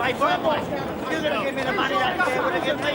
Hey, boy, boy, you're going to give me the money that you're going to give me.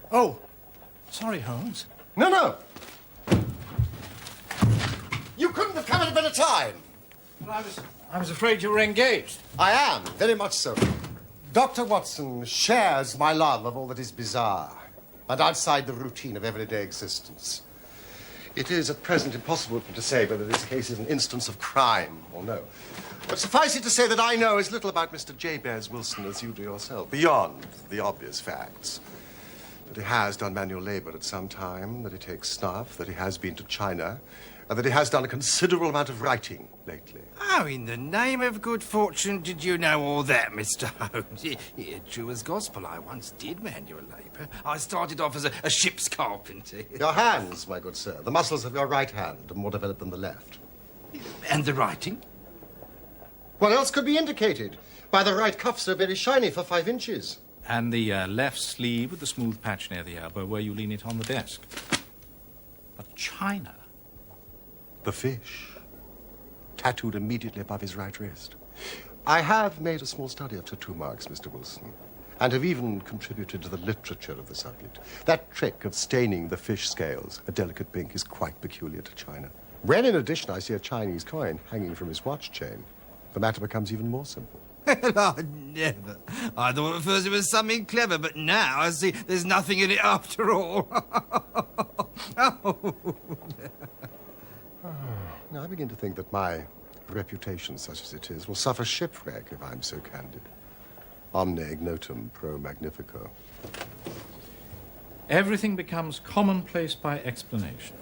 Oh, sorry, Holmes. No. You couldn't have come at a better time. Well, I was afraid you were engaged. I am, very much so. Dr. Watson shares my love of all that is bizarre and outside the routine of everyday existence. It is at present impossible for me to say whether this case is an instance of crime or no. But suffice it to say that I know as little about Mr. Jabez Wilson as you do yourself, beyond the obvious facts. That he has done manual labor at some time, that he takes snuff, that he has been to China, and that he has done a considerable amount of writing lately. How in the name of good fortune did you know all that, Mr. Holmes? True as gospel, I once did manual labour. I started off as a ship's carpenter. Your hands, my good sir. The muscles of your right hand are more developed than the left. And the writing? What else could be indicated by the right cuff so very shiny for 5 inches? And the left sleeve with the smooth patch near the elbow where you lean it on the desk. But China? The fish, tattooed immediately above his right wrist. I have made a small study of tattoo marks, Mr. Wilson, and have even contributed to the literature of the subject. That trick of staining the fish scales a delicate pink is quite peculiar to China. When, in addition, I see a Chinese coin hanging from his watch chain, the matter becomes even more simple. Oh, never. I thought at first it was something clever, but now I see there's nothing in it after all. Oh. Now, I begin to think that my reputation, such as it is, will suffer shipwreck if I'm so candid. Omne ignotum pro magnifico. Everything becomes commonplace by explanation.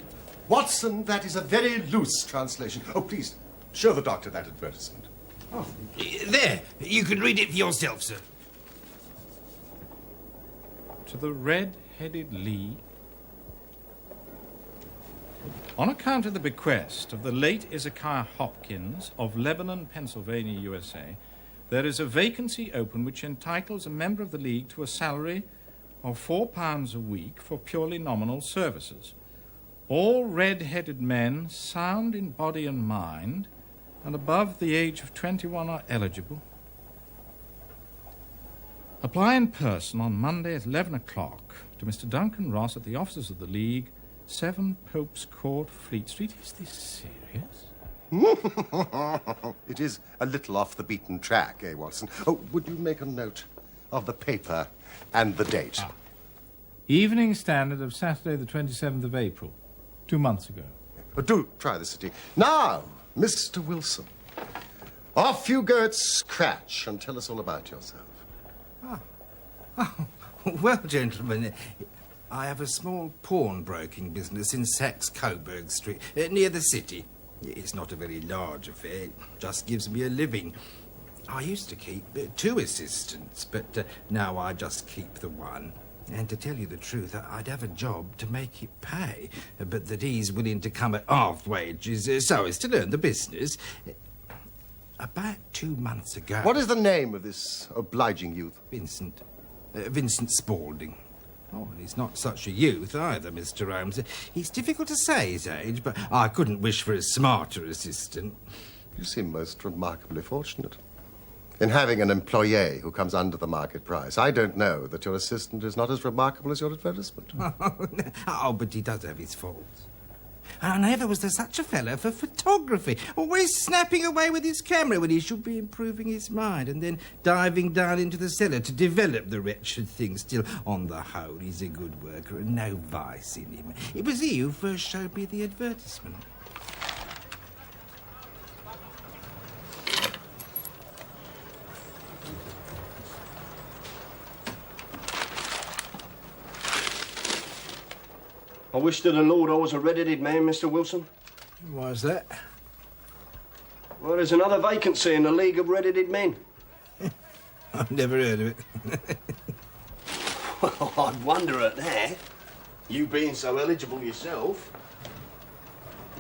Watson, that is a very loose translation. Oh, please, show the doctor that advertisement. Oh, there. You can read it for yourself, sir. To the Red-Headed League. On account of the bequest of the late Ezekiah Hopkins of Lebanon, Pennsylvania, USA, there is a vacancy open which entitles a member of the League to a salary of £4 a week for purely nominal services. All red-headed men, sound in body and mind, and above the age of 21 are eligible. Apply in person on Monday at 11 o'clock to Mr. Duncan Ross at the offices of the League, 7 Pope's Court, Fleet Street. Is this serious? It is a little off the beaten track, eh, Watson? Oh, would you make a note of the paper and the date? Evening Standard of Saturday the 27th of April, 2 months ago. Do try the city. Now, Mr. Wilson, off you go at scratch and tell us all about yourself. Oh, well, gentlemen, I have a small pawnbroking business in Saxe-Coburg Street, near the city. It's not a very large affair. It just gives me a living. I used to keep 2 assistants, but now I just keep the one. And to tell you the truth, I'd have a job to make it pay, but that he's willing to come at half wages so as to learn the business. About 2 months ago... What is the name of this obliging youth? Vincent. Vincent Spaulding. Oh, and he's not such a youth either, Mr. Holmes. It's difficult to say his age, but I couldn't wish for a smarter assistant. You seem most remarkably fortunate in having an employee who comes under the market price. I don't know that your assistant is not as remarkable as your advertisement. Oh, but he does have his faults. And never was there such a fellow for photography, always snapping away with his camera when he should be improving his mind, and then diving down into the cellar to develop the wretched thing. Still, on the whole, he's a good worker and no vice in him. It was he who first showed me the advertisement. I wish to the Lord I was a red-headed man, Mr. Wilson. Why's that? Well, there's another vacancy in the League of Red-Headed Men. I've never heard of it. Well, I'd wonder at that. You being so eligible yourself.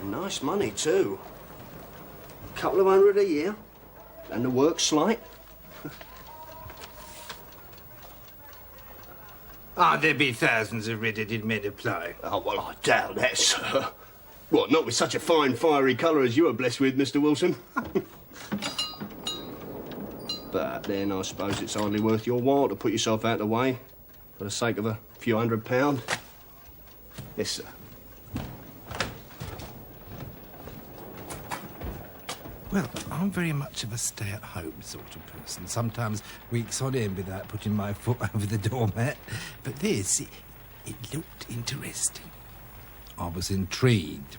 Nice money, too. A couple of $100 a year. And the work's slight. There be thousands of red-headed men apply. Oh, well, I doubt that, sir. What, not with such a fine, fiery colour as you are blessed with, Mr. Wilson? But then I suppose it's hardly worth your while to put yourself out of the way for the sake of a few £100. Yes, sir. Well, I'm very much of a stay-at-home sort of person. Sometimes weeks on end without putting my foot over the doormat. But this, it looked interesting. I was intrigued.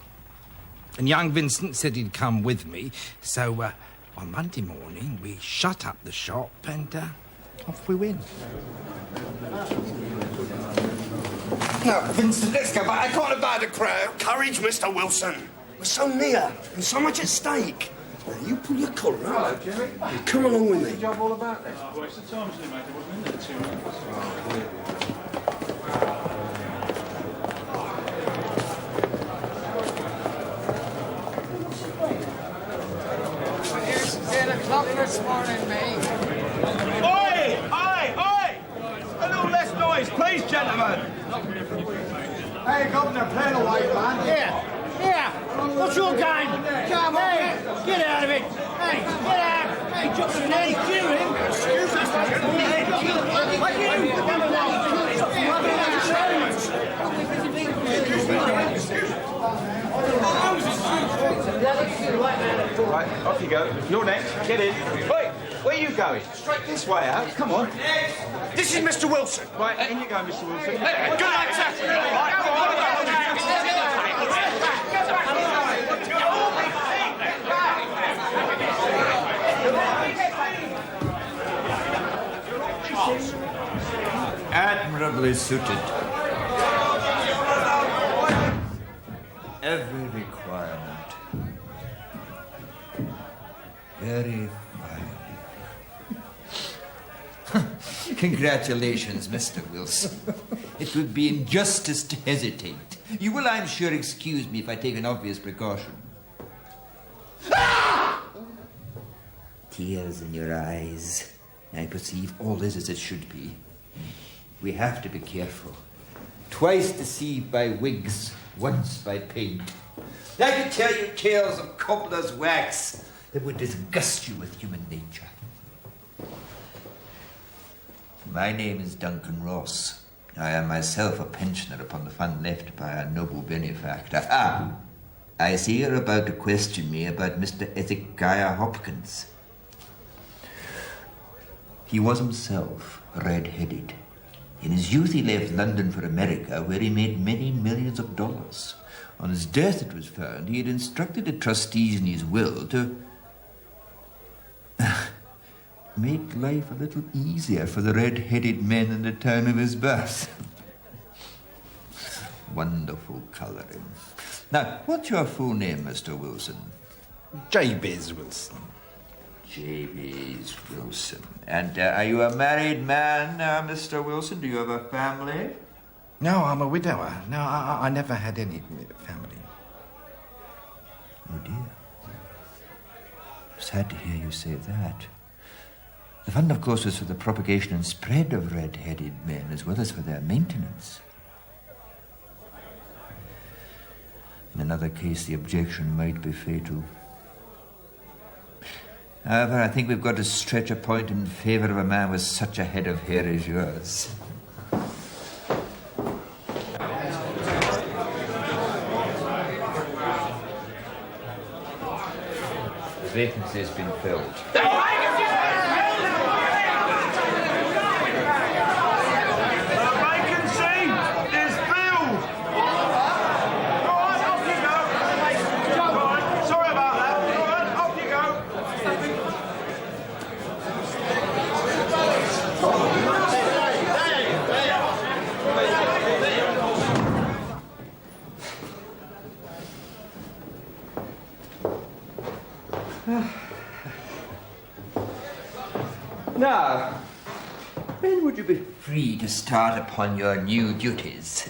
And young Vincent said he'd come with me. So, on Monday morning, we shut up the shop and off we went. No, Vincent, let's go back. I can't abide a crowd. Courage, Mr. Wilson. We're so near and so much at stake. Now, you pull your collar up. Hello, Jimmy. Come along with me. Job all about this. Well, it's the time's limit. It wasn't in there 2 minutes. Here's 10 o'clock this morning, mate. Oi! Oi! Oi! A little less noise, please, gentlemen. Hey, Governor, play the white man. Here! What's your game? Come on, Hey, get out of it! Right, off you go. You're next. Get in. Wait, where are you going? Straight this way out. Come on. This is Mr. Wilson. Right, in you go, Mr. Wilson. Good night, sir. Admirably suited. Every requirement. Very fine. Congratulations, Mr. Wilson. It would be injustice to hesitate. You will, I'm sure, excuse me if I take an obvious precaution. Tears in your eyes. I perceive all is as it should be. We have to be careful. Twice deceived by wigs, once by paint. I could tell you tales of cobbler's wax that would disgust you with human nature. My name is Duncan Ross. I am myself a pensioner upon the fund left by a noble benefactor. I see you're about to question me about Mr. Ezekiah Hopkins. He was himself red-headed. In his youth, he left London for America, where he made many millions of dollars. On his death, it was found, he had instructed the trustees in his will to make life a little easier for the red-headed men in the town of his birth. Wonderful colouring. Now, what's your full name, Mr. Wilson? Jabez Wilson. Jabez Wilson. And are you a married man, Mr. Wilson? Do you have a family? No, I'm a widower. No, I never had any family. Oh, dear. Sad to hear you say that. The fund, of course, was for the propagation and spread of red-headed men, as well as for their maintenance. In another case, the objection might be fatal. However, I think we've got to stretch a point in favour of a man with such a head of hair as yours. The vacancy has been filled. Now, when would you be free to start upon your new duties?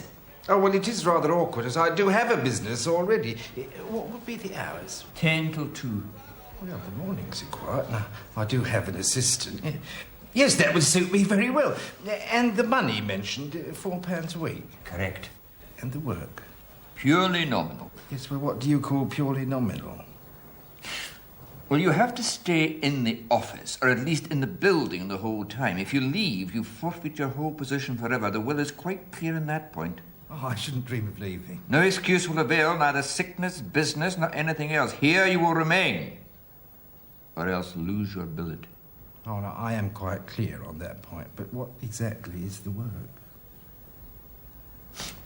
Oh, well, it is rather awkward, as I do have a business already. What would be the hours? 10 till 2. Well, the mornings are quiet. Now, I do have an assistant. Yes, that would suit me very well. And the money mentioned, £4 a week. Correct. And the work? Purely nominal. Yes, well, what do you call purely nominal? Well, you have to stay in the office, or at least in the building the whole time. If you leave, you forfeit your whole position forever. The will is quite clear on that point. Oh, I shouldn't dream of leaving. No excuse will avail, neither sickness, business, nor anything else. Here you will remain, or else lose your billet. Oh, no, I am quite clear on that point, but what exactly is the work?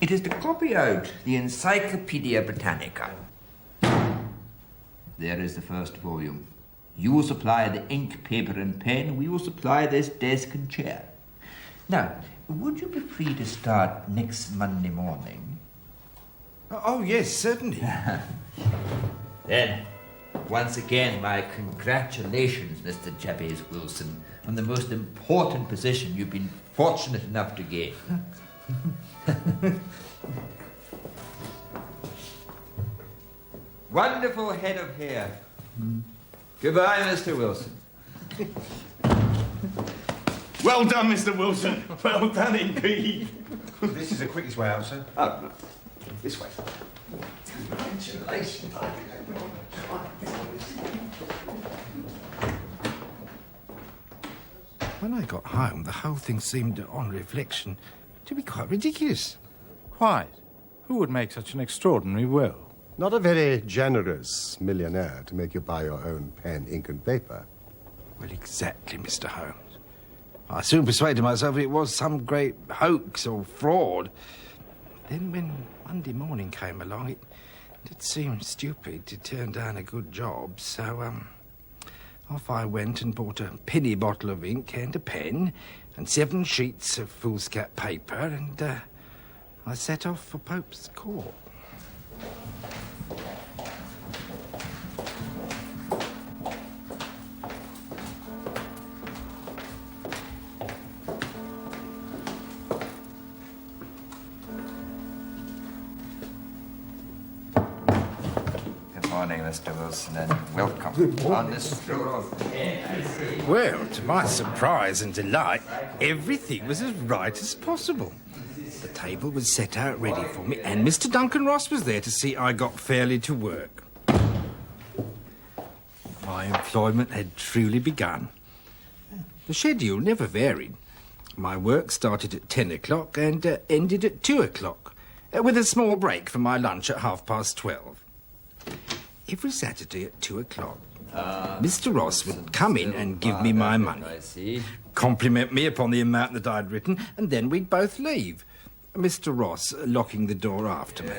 It is to copy out the Encyclopedia Britannica. There is the first volume. You will supply the ink, paper, and pen. We will supply this desk and chair. Now, would you be free to start next Monday morning? Oh, yes, certainly. Then, once again, my congratulations, Mr. Jabez Wilson, on the most important position you've been fortunate enough to gain. Wonderful head of hair. Goodbye, Mr. Wilson. Well done, Mr. Wilson. Well done indeed. This is the quickest way out, sir. Oh, no. This way. Congratulations. When I got home, the whole thing seemed, on reflection, to be quite ridiculous. Quite. Who would make such an extraordinary will? Not a very generous millionaire to make you buy your own pen, ink, and paper. Well, exactly, Mr. Holmes. I soon persuaded myself it was some great hoax or fraud. Then when Monday morning came along, it did seem stupid to turn down a good job, so, off I went and bought a penny bottle of ink and a pen and 7 sheets of foolscap paper, and, I set off for Pope's Court. Good morning, Mr. Wilson, and welcome on this stroll of air, I see. Well, to my surprise and delight, everything was as right as possible. The table was set out ready for me, and Mr. Duncan Ross was there to see I got fairly to work. My employment had truly begun. The schedule never varied. My work started at 10 o'clock and ended at 2 o'clock, with a small break for my lunch at 12:30. Every Saturday at 2 o'clock, Mr. Ross would come in and give me my money, I see. compliment me upon the amount that I'd written, and then we'd both leave. Mr. Ross locking the door after me.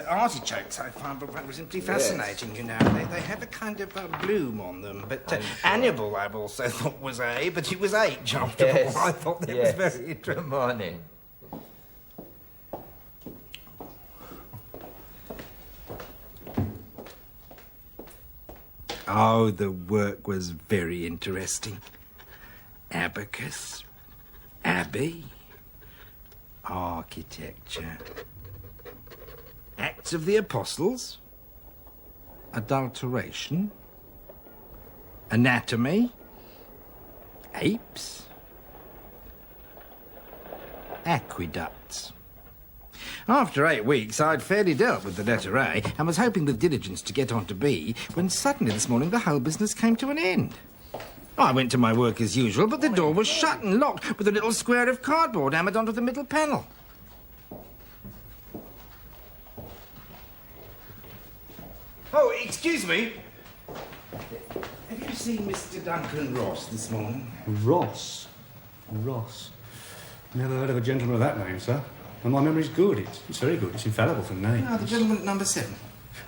Artichokes, I find, were simply fascinating, you know. They have a kind of bloom on them. But Hannibal, I've also thought was A, but it was H after all. I thought that was very interesting. Good morning. Oh, the work was very interesting. Abacus, abbey, architecture, Acts of the Apostles, adulteration, anatomy, apes, aqueducts. After 8 weeks, I'd fairly dealt with the letter A and was hoping with diligence to get on to B, when suddenly this morning the whole business came to an end. I went to my work as usual, but the door was shut and locked with a little square of cardboard hammered onto the middle panel. Oh, excuse me. Have you seen Mr. Duncan Ross this morning? Ross? Never heard of a gentleman of that name, sir. And my memory's good. It's very good. It's infallible for names. Ah, the gentleman at number 7.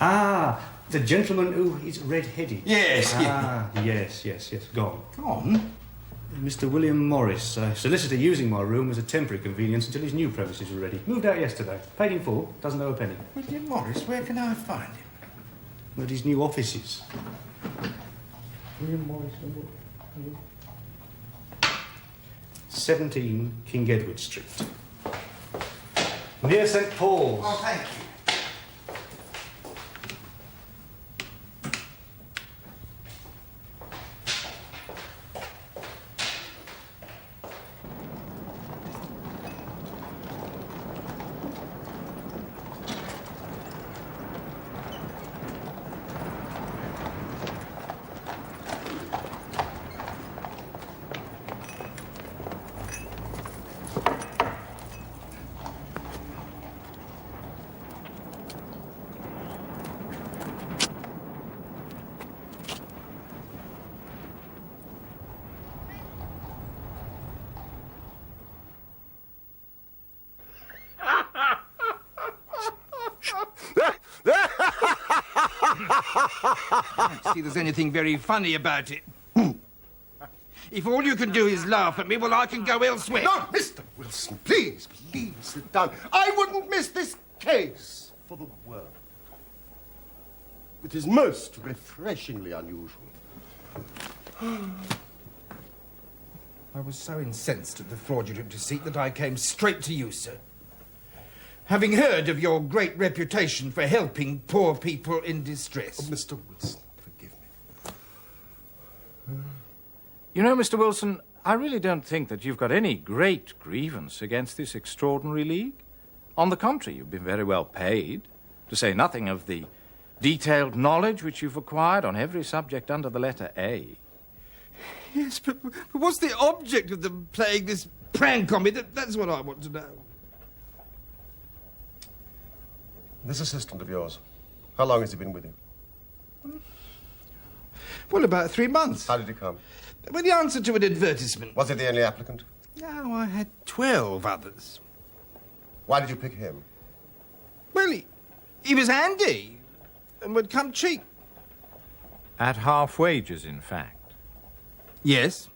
Ah, the gentleman who is red-headed. Yes, yes. Gone. Gone? Mr. William Morris, solicitor using my room as a temporary convenience until his new premises were ready. Moved out yesterday. Paid in full. Doesn't owe a penny. William Morris, where can I find him? At his new offices. William Morris. 17 King Edward Street. Near St. Paul's. Oh, thank you. I don't see there's anything very funny about it. If all you can do is laugh at me, well, I can go elsewhere. No, Mr. Wilson, please sit down. I wouldn't miss this case for the world. It is most refreshingly unusual. I was so incensed at the fraudulent deceit that I came straight to you, sir. Having heard of your great reputation for helping poor people in distress. Oh, Mr. Wilson, forgive me. You know, Mr. Wilson, I really don't think that you've got any great grievance against this extraordinary league. On the contrary, you've been very well paid, to say nothing of the detailed knowledge which you've acquired on every subject under the letter A. Yes, but what's the object of them playing this prank on me? That's what I want to know. This assistant of yours, how long has he been with you? Well, about 3 months. How did he come? With the answer to an advertisement. Was he the only applicant? No, I had 12 others. Why did you pick him? Well, he was handy and would come cheap. At half wages, in fact. Yes.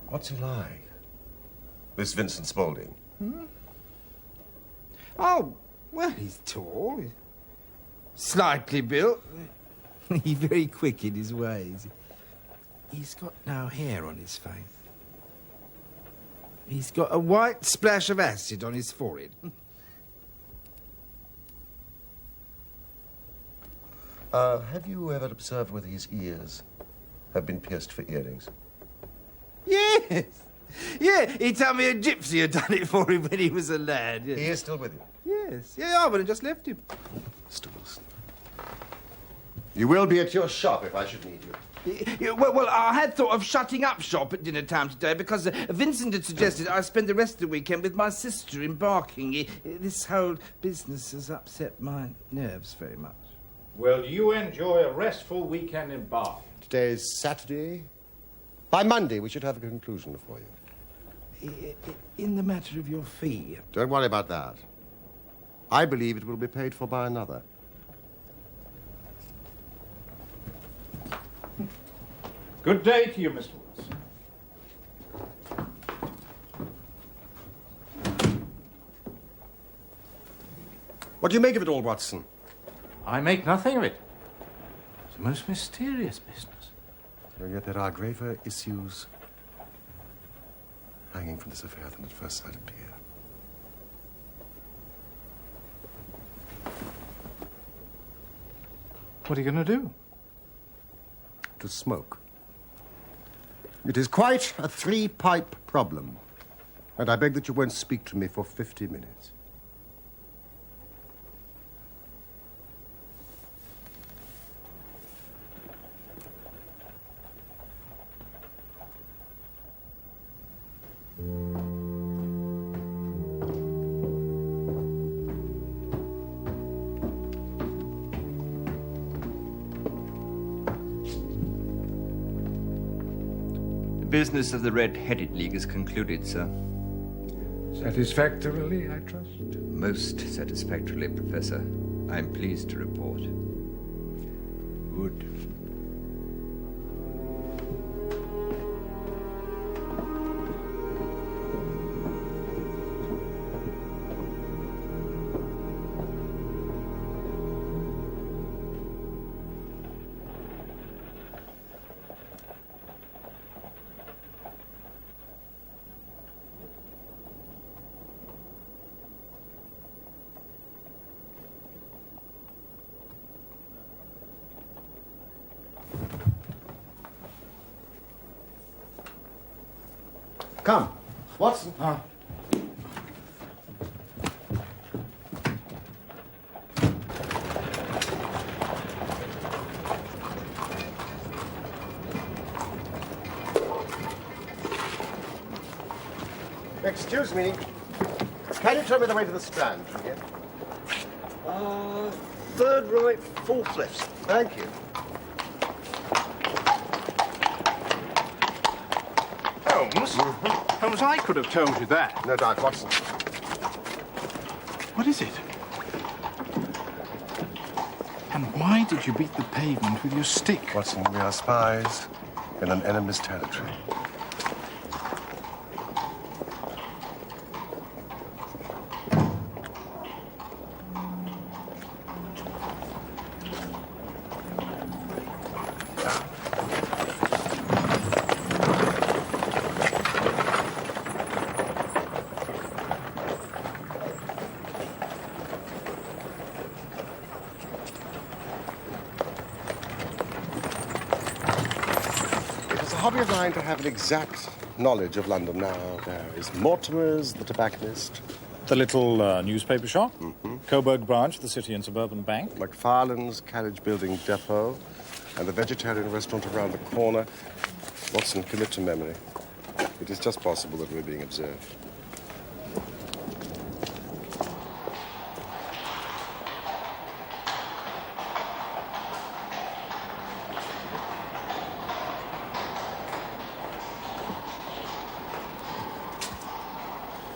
What's he like? This Vincent Spaulding? Oh, well, he's tall, he's slightly built. He's very quick in his ways. He's got no hair on his face. He's got a white splash of acid on his forehead. Have you ever observed whether his ears have been pierced for earrings? Yes. Yeah, he told me a gypsy had done it for him when he was a lad. Yes. He is still with you? Yes. Yeah, I would have just left him. Mr. Wilson. You will be at your shop if I should need you. Well, I had thought of shutting up shop at dinner time today because Vincent had suggested I spend the rest of the weekend with my sister in Barking. This whole business has upset my nerves very much. Well, you enjoy a restful weekend in Bath. Today is Saturday. By Monday, we should have a conclusion for you. In the matter of your fee... Don't worry about that. I believe it will be paid for by another. Good day to you, Mr. Wilson. What do you make of it all, Watson? I make nothing of it. It's a most mysterious business. And yet there are graver issues hanging from this affair than at first sight appear. What are you going to do? To smoke. It is quite a three-pipe problem, and I beg that you won't speak to me for 50 minutes. The business of the Red-Headed League is concluded, sir. Satisfactorily, I trust. Most satisfactorily, Professor. I'm pleased to report. Good. Come, Watson. Excuse me. Can you tell me the way to the Strand from here? Third right, fourth left. Thank you. Holmes? Holmes, I could have told you that. No doubt, Watson. What is it? And why did you beat the pavement with your stick? Watson, we are spies in an enemy's territory. Hobby of mine to have an exact knowledge of London now. There is Mortimer's, the tobacconist, The little newspaper shop, Coburg branch of the City and Suburban Bank. McFarlane's carriage building depot, and the vegetarian restaurant around the corner. Watson, commit to memory. It is just possible that we're being observed.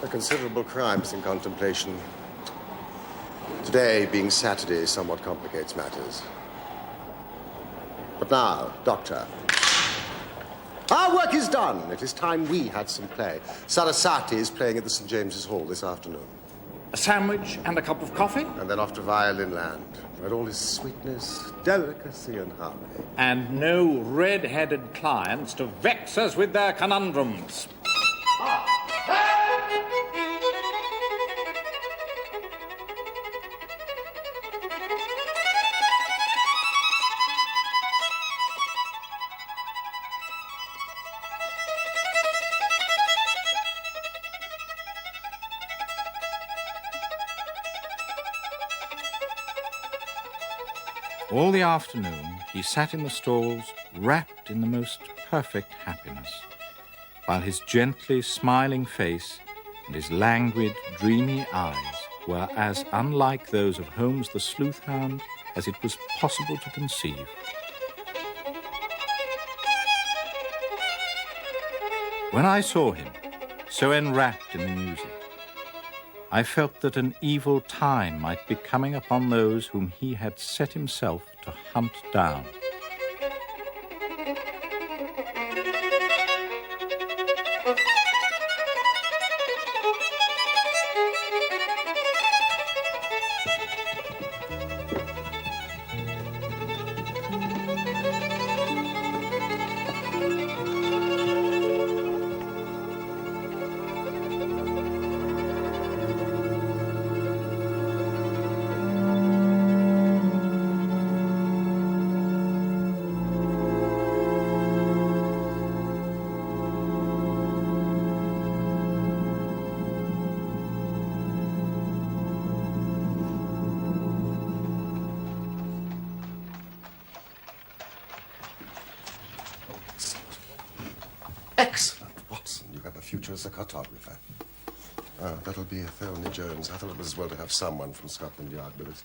A considerable crime is in contemplation. Today, being Saturday, somewhat complicates matters. But now, Doctor, our work is done. It is time we had some play. Sarasate is playing at the St. James's Hall this afternoon. A sandwich and a cup of coffee. And then off to Violin Land, where all is sweetness, delicacy, and harmony. And no red-headed clients to vex us with their conundrums. All the afternoon, he sat in the stalls, wrapped in the most perfect happiness, while his gently smiling face and his languid, dreamy eyes were as unlike those of Holmes the sleuth hound as it was possible to conceive. When I saw him, so enwrapped in the music, I felt that an evil time might be coming upon those whom he had set himself to hunt down. Excellent, Watson. You have a future as a cartographer. That'll be Athelney Jones. I thought it was as well to have someone from Scotland Yard with us.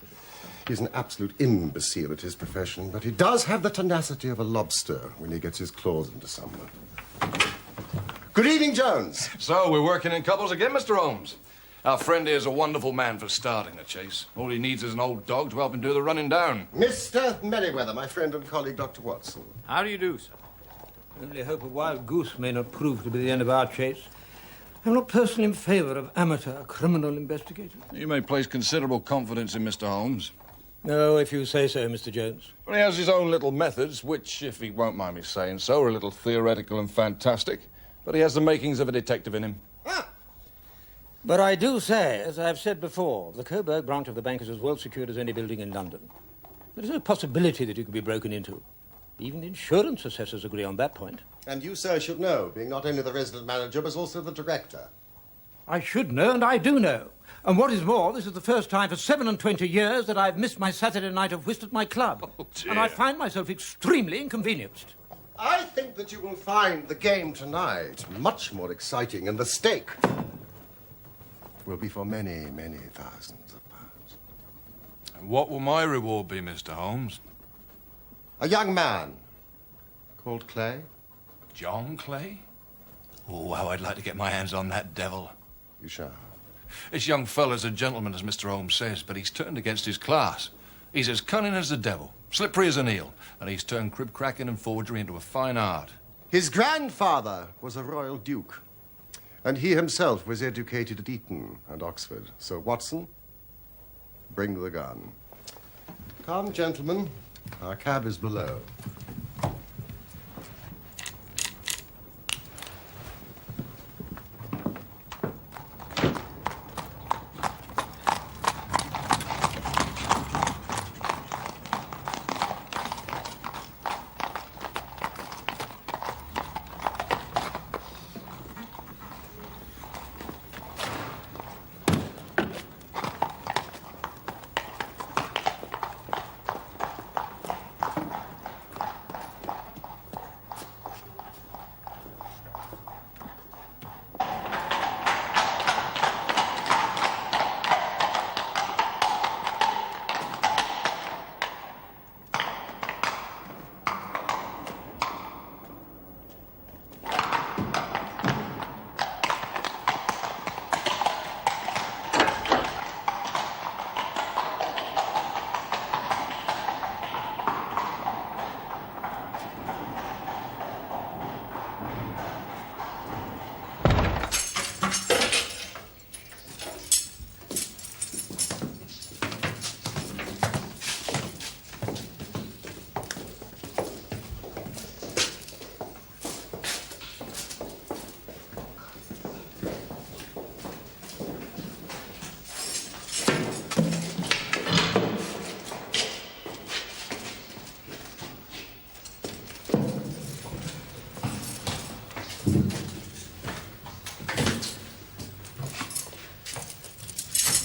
He's an absolute imbecile at his profession, but he does have the tenacity of a lobster when he gets his claws into someone. Good evening, Jones. So, we're working in couples again, Mr. Holmes. Our friend here is a wonderful man for starting the chase. All he needs is an old dog to help him do the running down. Mr. Merriweather, my friend and colleague, Dr. Watson. How do you do, sir? I only hope a wild goose may not prove to be the end of our chase. I'm not personally in favour of amateur criminal investigators. You may place considerable confidence in Mr. Holmes. No, if you say so, Mr. Jones. Well, he has his own little methods, which, if he won't mind me saying so, are a little theoretical and fantastic. But he has the makings of a detective in him. But I do say, as I've said before, the Coburg branch of the bank is as well secured as any building in London. There is no possibility that it could be broken into. Even the insurance assessors agree on that point. And you, sir, should know, being not only the resident manager, but also the director. I should know, and I do know. And what is more, this is the first time for 27 years that I've missed my Saturday night of whist at my club. Oh, dear. And I find myself extremely inconvenienced. I think that you will find the game tonight much more exciting, and the stake will be for many, many thousands of pounds. And what will my reward be, Mr. Holmes? A young man called Clay. John Clay? Oh, how I'd like to get my hands on that devil. You shall. This young fella's a gentleman, as Mr. Holmes says, but he's turned against his class. He's as cunning as the devil, slippery as an eel, and he's turned crib-cracking and forgery into a fine art. His grandfather was a royal duke, and he himself was educated at Eton and Oxford. So, Watson, bring the gun. Come, gentlemen. Our cab is below.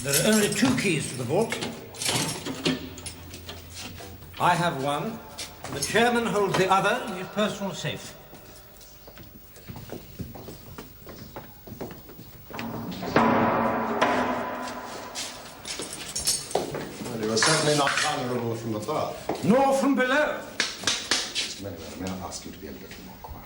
There are only 2 keys to the vault. I have one. The chairman holds the other in his personal safe. Well, you are certainly not vulnerable from above. Nor from below. Mr. Merriweather, may I ask you to be a little more quiet?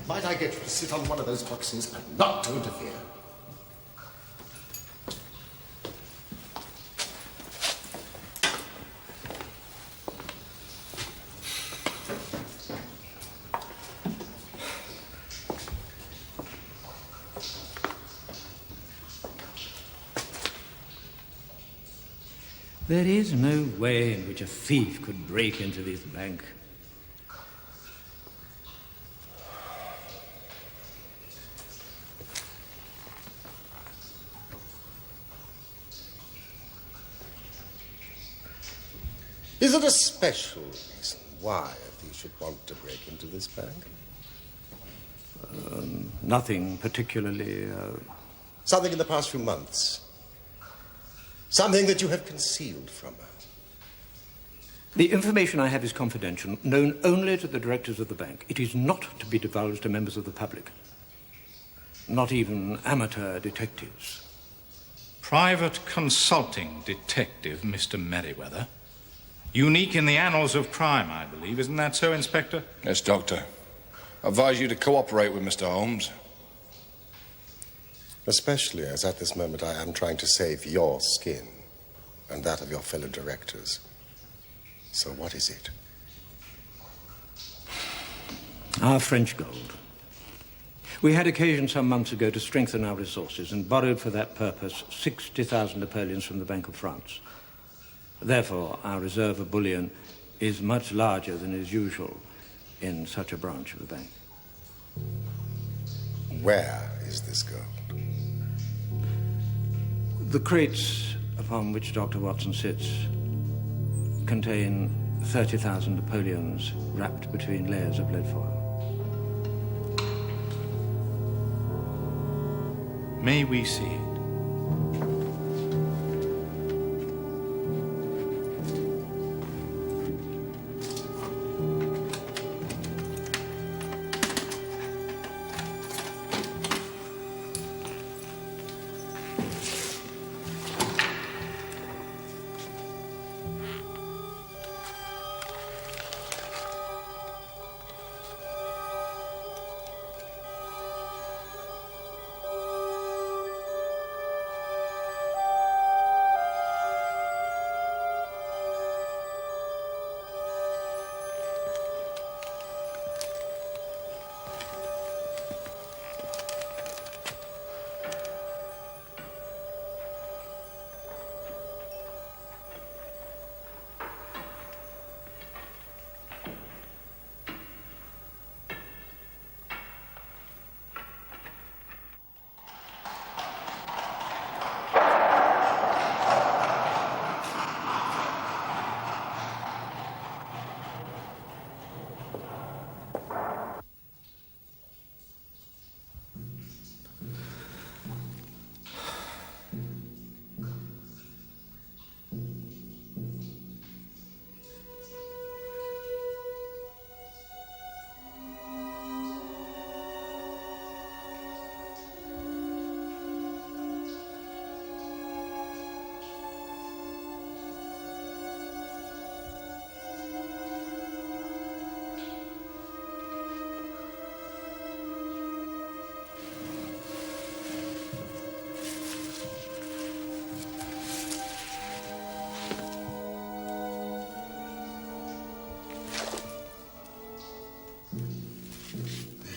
Might I get you to sit on one of those boxes and not to interfere? There is no way in which a thief could break into this bank. Is it a special reason why a thief should want to break into this bank? Nothing particularly... Something in the past few months? Something that you have concealed from her? The information I have is confidential, known only to the directors of the bank. It is not to be divulged to members of the public. Not even amateur detectives. Private consulting detective, Mr. Merriweather. Unique in the annals of crime, I believe. Isn't that so, Inspector? Yes, Doctor. I advise you to cooperate with Mr. Holmes. Especially as at this moment I am trying to save your skin and that of your fellow directors. So what is it? Our French gold. We had occasion some months ago to strengthen our resources and borrowed for that purpose 60,000 napoleons from the Bank of France. Therefore, our reserve of bullion is much larger than is usual in such a branch of the bank. Where is this gold? The crates upon which Dr. Watson sits contain 30,000 napoleons wrapped between layers of lead foil. May we see it?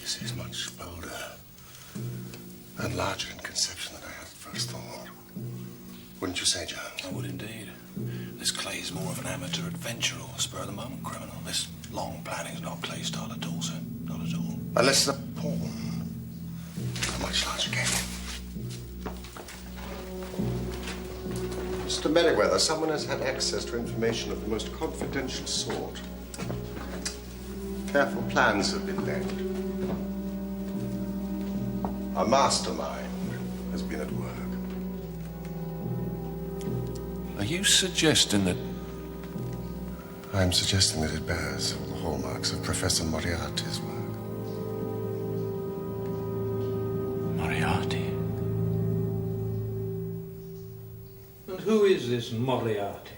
This is much bolder and larger in conception than I had at first thought. Wouldn't you say, John? I would indeed. This Clay's more of an amateur adventurer or spur-of-the-moment criminal. This long planning's not Clay's style Unless the pawn. A much larger game. Mr. Merriweather, someone has had access to information of the most confidential sort. Careful plans have been laid. A mastermind has been at work. Are you suggesting that... I'm suggesting that it bears all the hallmarks of Professor Moriarty's work. Moriarty? And who is this Moriarty?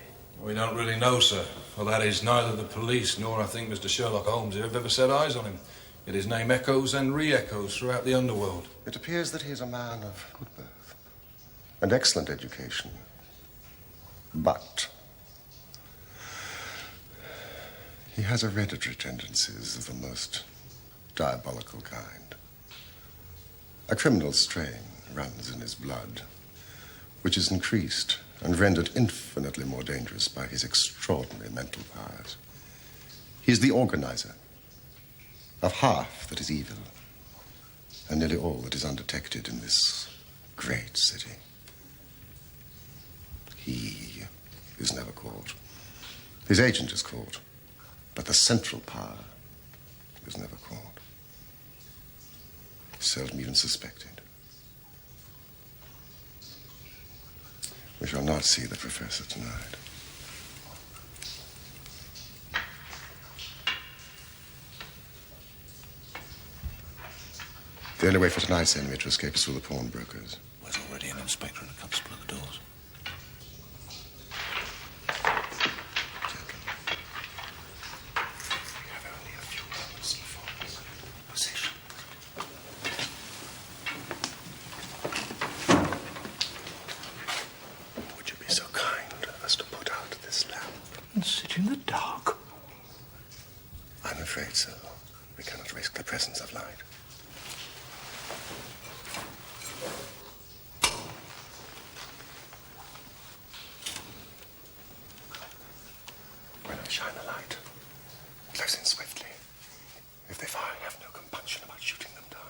We don't really know, sir. Well, that is, neither the police nor, I think, Mr. Sherlock Holmes have ever set eyes on him. Yet his name echoes and re-echoes throughout the underworld. It appears that he is a man of good birth and excellent education. But he has hereditary tendencies of the most diabolical kind. A criminal strain runs in his blood, which is increased and rendered infinitely more dangerous by his extraordinary mental powers. He is the organizer of half that is evil and nearly all that is undetected in this great city. He is never caught. His agent is caught, but the central power is never caught. Seldom even suspected. We shall not see the professor tonight. The only way for tonight's enemy to escape is through the pawnbrokers. There's already an inspector and a constable at the doors. We have only a few moments before possession. Would you be so kind as to put out this lamp? And sit in the dark? I'm afraid so. We cannot risk the presence of light. When I shine a light, close in swiftly. If they fire, have no compunction about shooting them down.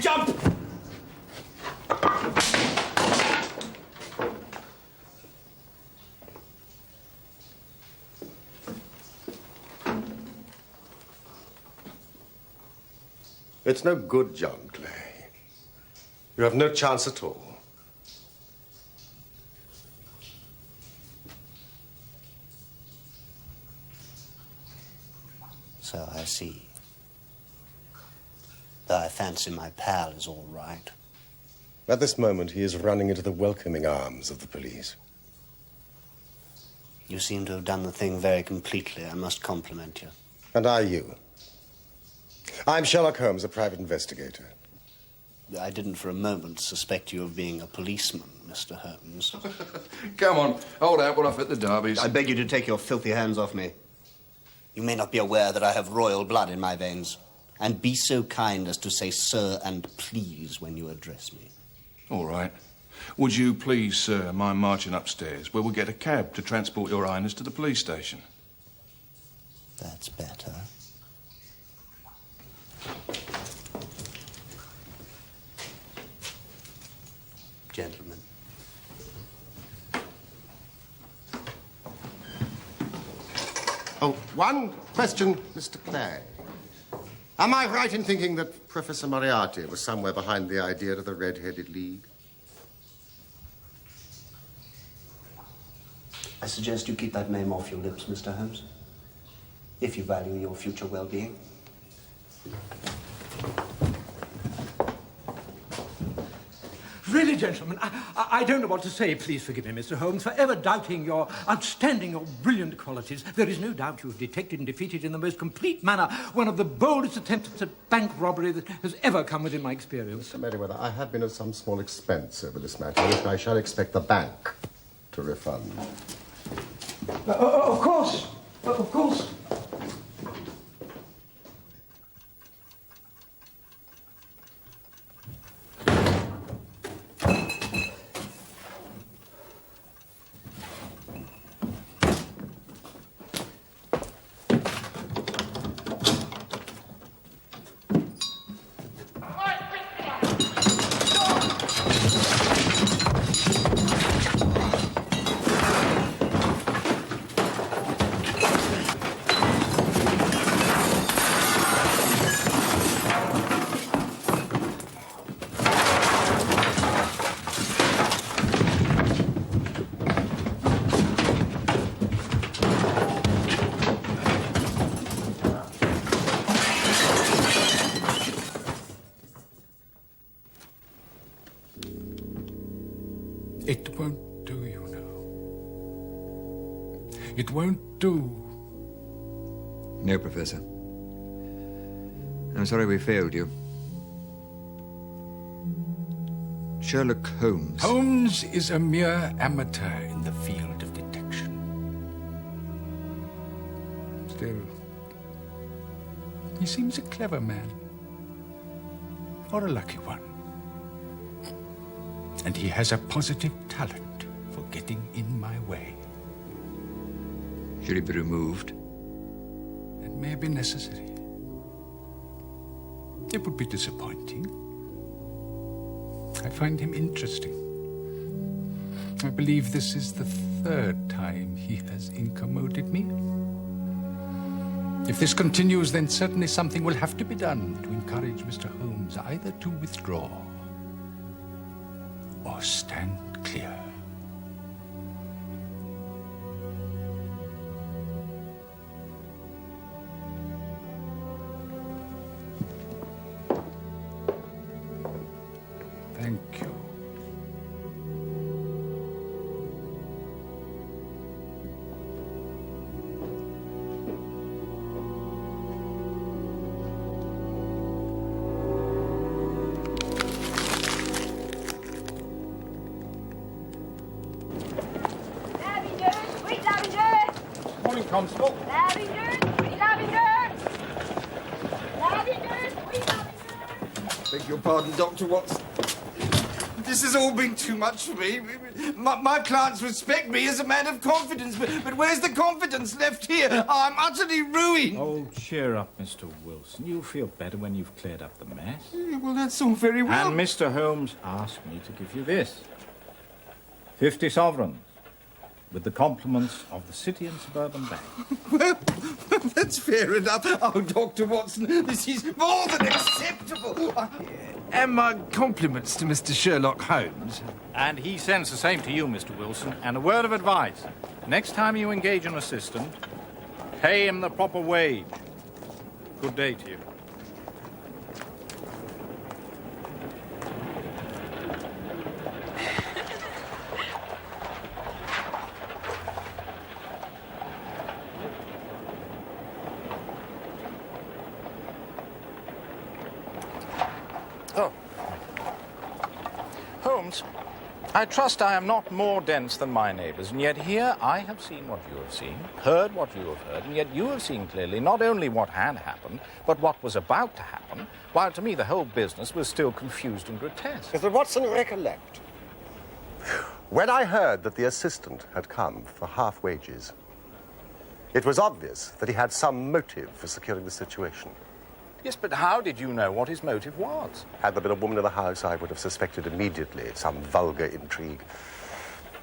Jump! It's no good, John Clay. You have no chance at all. So I see. Though I fancy my pal is all right. At this moment, he is running into the welcoming arms of the police. You seem to have done the thing very completely. I must compliment you. And I you. I'm Sherlock Holmes, a private investigator. I didn't for a moment suspect you of being a policeman, Mr. Holmes. Come on, hold out. We're off at the Derbies. I beg you to take your filthy hands off me. You may not be aware that I have royal blood in my veins. And be so kind as to say sir and please when you address me. All right. Would you please, sir, mind marching upstairs, where we'll get a cab to transport your highness to the police station? That's better. Gentlemen. Oh, one question, Mr. Clay. Am I right in thinking that Professor Moriarty was somewhere behind the idea of the Red-Headed League? I suggest you keep that name off your lips, Mr. Holmes, if you value your future well-being. Really, gentlemen, I don't know what to say. Please forgive me, Mr. Holmes, for ever doubting your outstanding, your brilliant qualities. There is no doubt you have detected and defeated in the most complete manner one of the boldest attempts at bank robbery that has ever come within my experience. Mr. Merriweather, I have been at some small expense over this matter, which I shall expect the bank to refund. Of course. Of course. It won't do, you know. It won't do. No, Professor. I'm sorry we failed you. Sherlock Holmes. Holmes is a mere amateur in the field of detection. Still, he seems a clever man. Or a lucky one. And he has a positive talent for getting in my way. Should he be removed? It may be necessary. It would be disappointing. I find him interesting. I believe this is the third time he has incommoded me. If this continues, then certainly something will have to be done to encourage Mr. Holmes either to withdraw or stand clear. Thank you. Constable. Lavender, sweet lavender. Lavender, sweet lavender. Beg your pardon, Dr. Watson. This has all been too much for me. My clients respect me as a man of confidence, but where's the confidence left here? I'm utterly ruined. Oh, cheer up, Mr. Wilson. You'll feel better when you've cleared up the mess. Well, that's all very well. And Mr. Holmes asked me to give you this. 50 sovereigns. With the compliments of the City and Suburban Bank. Well, that's fair enough. Oh, Dr. Watson, this is more than acceptable. And my compliments to Mr. Sherlock Holmes. And he sends the same to you, Mr. Wilson. And a word of advice. Next time you engage an assistant, pay him the proper wage. Good day to you. Oh. Holmes, I trust I am not more dense than my neighbours, and yet here I have seen what you have seen, heard what you have heard, and yet you have seen clearly not only what had happened, but what was about to happen, while to me the whole business was still confused and grotesque. Mr. Watson, recollect. When I heard that the assistant had come for half wages, it was obvious that he had some motive for securing the situation. Yes, but how did you know what his motive was? Had there been a woman in the house, I would have suspected immediately some vulgar intrigue.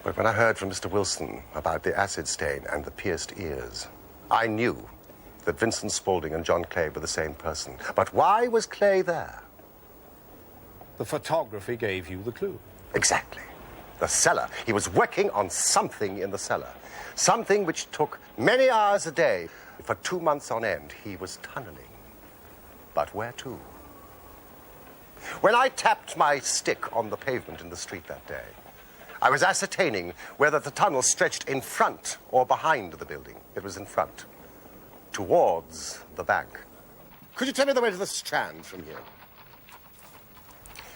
But when I heard from Mr. Wilson about the acid stain and the pierced ears, I knew that Vincent Spaulding and John Clay were the same person. But why was Clay there? The photography gave you the clue. Exactly. The cellar. He was working on something in the cellar. Something which took many hours a day. For 2 months on end, he was tunneling. But where to? When I tapped my stick on the pavement in the street that day, I was ascertaining whether the tunnel stretched in front or behind the building. It was in front, towards the bank. Could you tell me the way to the Strand from here?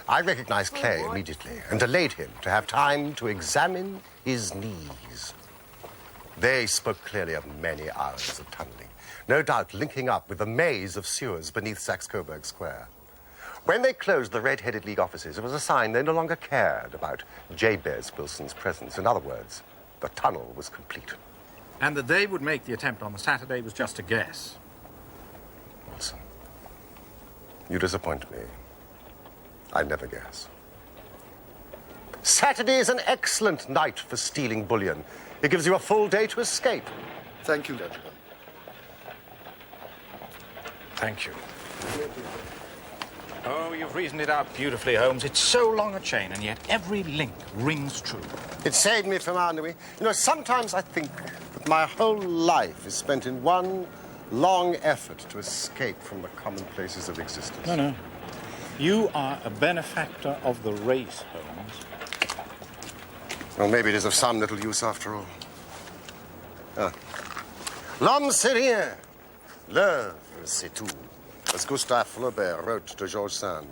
I recognized Clay immediately and delayed him to have time to examine his knees. They spoke clearly of many hours of tunneling, no doubt linking up with the maze of sewers beneath Saxe-Coburg Square. When they closed the Red-Headed League offices, it was a sign they no longer cared about Jabez Wilson's presence. In other words, the tunnel was complete. And that they would make the attempt on the Saturday was just a guess. Wilson, you disappoint me. I never guess. Saturday is an excellent night for stealing bullion. It gives you a full day to escape. Thank you, gentlemen. Thank you. Oh, you've reasoned it out beautifully, Holmes. It's so long a chain, and yet every link rings true. It saved me from ennui. You know, sometimes I think that my whole life is spent in one long effort to escape from the commonplaces of existence. No. You are a benefactor of the race, Holmes. Well, maybe it is of some little use after all. L'homme c'est rien. L'œuvre c'est tout. As Gustave Flaubert wrote to George Sand.